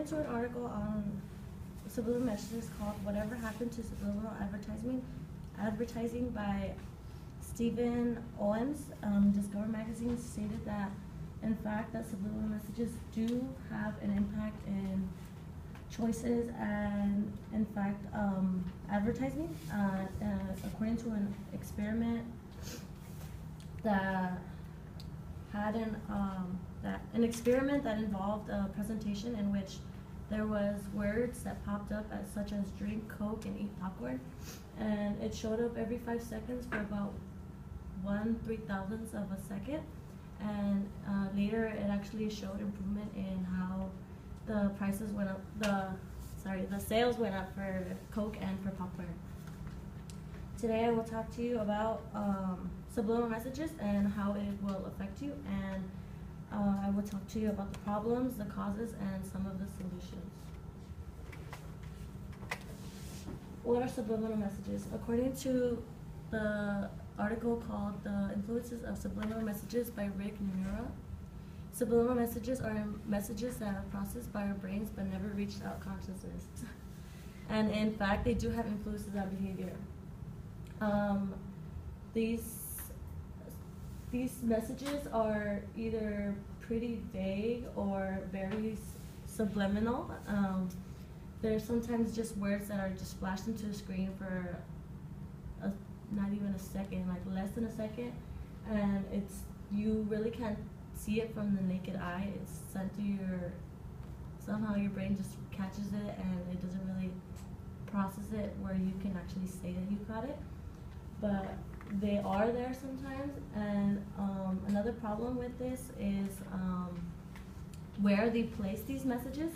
to an article on subliminal messages called "Whatever Happened to Subliminal Advertising" by Stephen Owens, Discover magazine stated that, in fact, that subliminal messages do have an impact in choices and, in fact, advertising. According to an experiment that had an experiment that involved a presentation in which there was words that popped up such as drink Coke and eat popcorn, and it showed up every 5 seconds for about 1/3000th of a second, and later it actually showed improvement in how the prices went up, the sales went up for Coke and for popcorn. Today I will talk to you about subliminal messages and how it will affect you, and I will talk to you about the problems, the causes, and some of the solutions. What are subliminal messages? According to the article called "The Influences of Subliminal Messages" by Rick Mura, subliminal messages are messages that are processed by our brains but never reached out consciousness. And in fact, they do have influences on behavior. These messages are either pretty vague or very subliminal. They're sometimes just words that are just flashed into the screen for not even a second, like less than a second, and you really can't see it from the naked eye. It's sent through somehow your brain just catches it, and it doesn't really process it where you can actually say that you caught it. But they are there sometimes, and another problem with this is where they place these messages.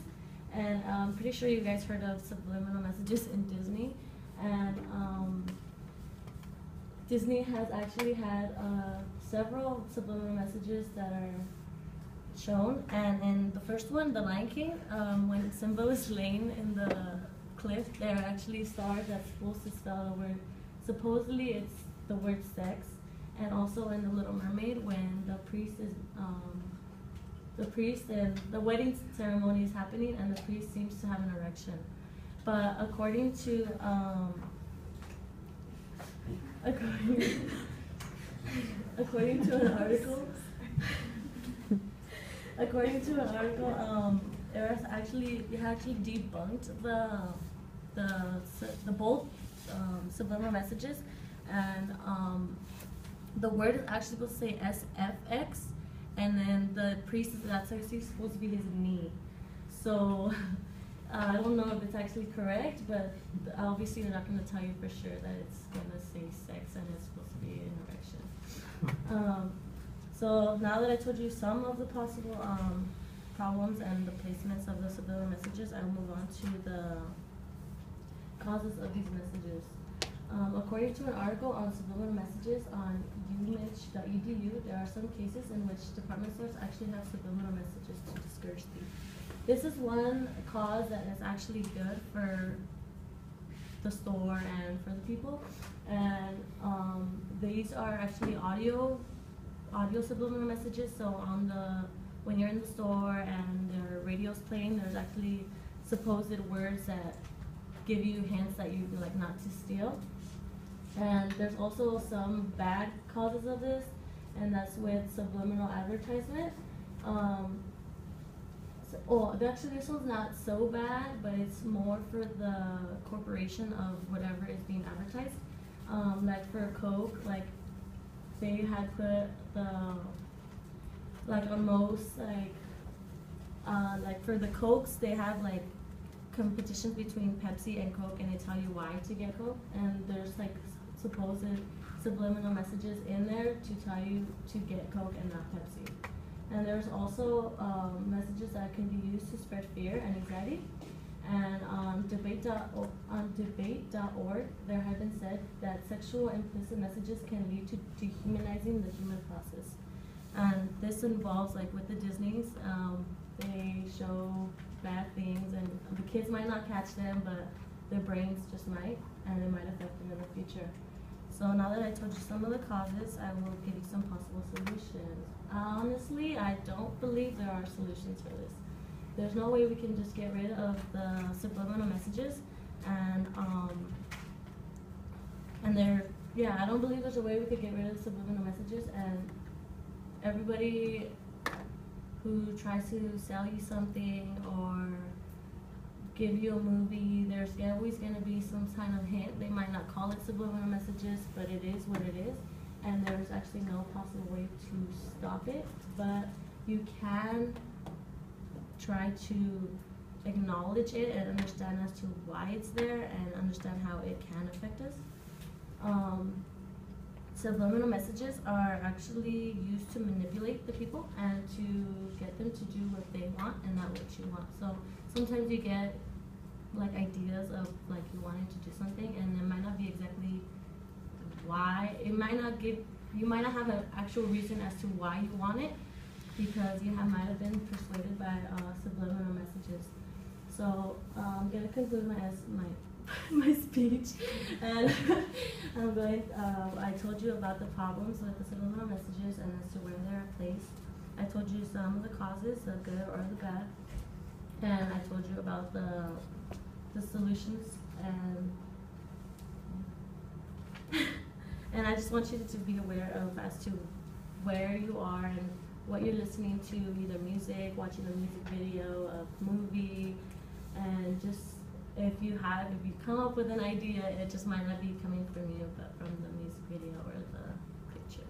And I'm pretty sure you guys heard of subliminal messages in Disney, and Disney has actually had several subliminal messages that are shown. And in the first one, The Lion King, when Simba is laying in the cliff, there are actually stars that's supposed to spell the word. Supposedly, it's the word sex. And also in The Little Mermaid, when the priest and the wedding ceremony is happening, and the priest seems to have an erection. But according to according to an article, it actually debunked the both subliminal messages, and the word is actually supposed to say SFX, and then the priest that's actually supposed to be his knee. So I don't know if it's actually correct, but obviously they're not going to tell you for sure that it's going to say sex and it's supposed to be an erection. So now that I told you some of the possible problems and the placements of the subliminal messages, I will move on to the causes of these messages. According to an article on subliminal messages on umich.edu, there are some cases in which department stores actually have subliminal messages to discourage thieves. This is one cause that is actually good for the store and for the people, and these are actually audio subliminal messages. So when you're in the store and their radio's playing, there's actually supposed words that give you hints that you like not to steal. And there's also some bad causes of this, and that's with subliminal advertisement. Actually, this one's not so bad, but it's more for the corporation of whatever is being advertised. Like for Coke, like they had put on most like for the Cokes, they have like competitions between Pepsi and Coke, and they tell you why to get Coke, and there's like supposed subliminal messages in there to tell you to get Coke and not Pepsi. And there's also messages that can be used to spread fear and anxiety. And on debate.org, there have been said that sexual implicit messages can lead to dehumanizing the human process. And this involves, like with the Disneys, they show bad things, and the kids might not catch them, but their brains just might, and it might affect them in the future. So now that I told you some of the causes, I will give you some possible solutions. Honestly, I don't believe there are solutions for this. there's no way we can just get rid of the subliminal messages, and they're, yeah, I don't believe there's a way we could get rid of the subliminal messages. And everybody who tries to sell you something or give you a movie, there's always going to be some kind of hint. They might not call it subliminal messages, but it is what it is, and there's actually no possible way to stop it. But you can try to acknowledge it and understand as to why it's there and understand how it can affect us. Subliminal messages are actually used to manipulate the people and to get them to do what they want and not what you want. So sometimes you get like ideas of like you wanting to do something, and it might not be exactly why. It might not give, you might not have an actual reason as to why you want it, because you might have been persuaded by subliminal messages. So I'm gonna conclude my speech, and I'm going. I told you about the problems with the subliminal messages and as to where they're placed. I told you some of the causes, the good or the bad, and I told you about the solutions, and I just want you to be aware of as to where you are and what you're listening to, either music, watching a music video, a movie, and just if you come up with an idea, it just might not be coming from you, but from the music video or the picture.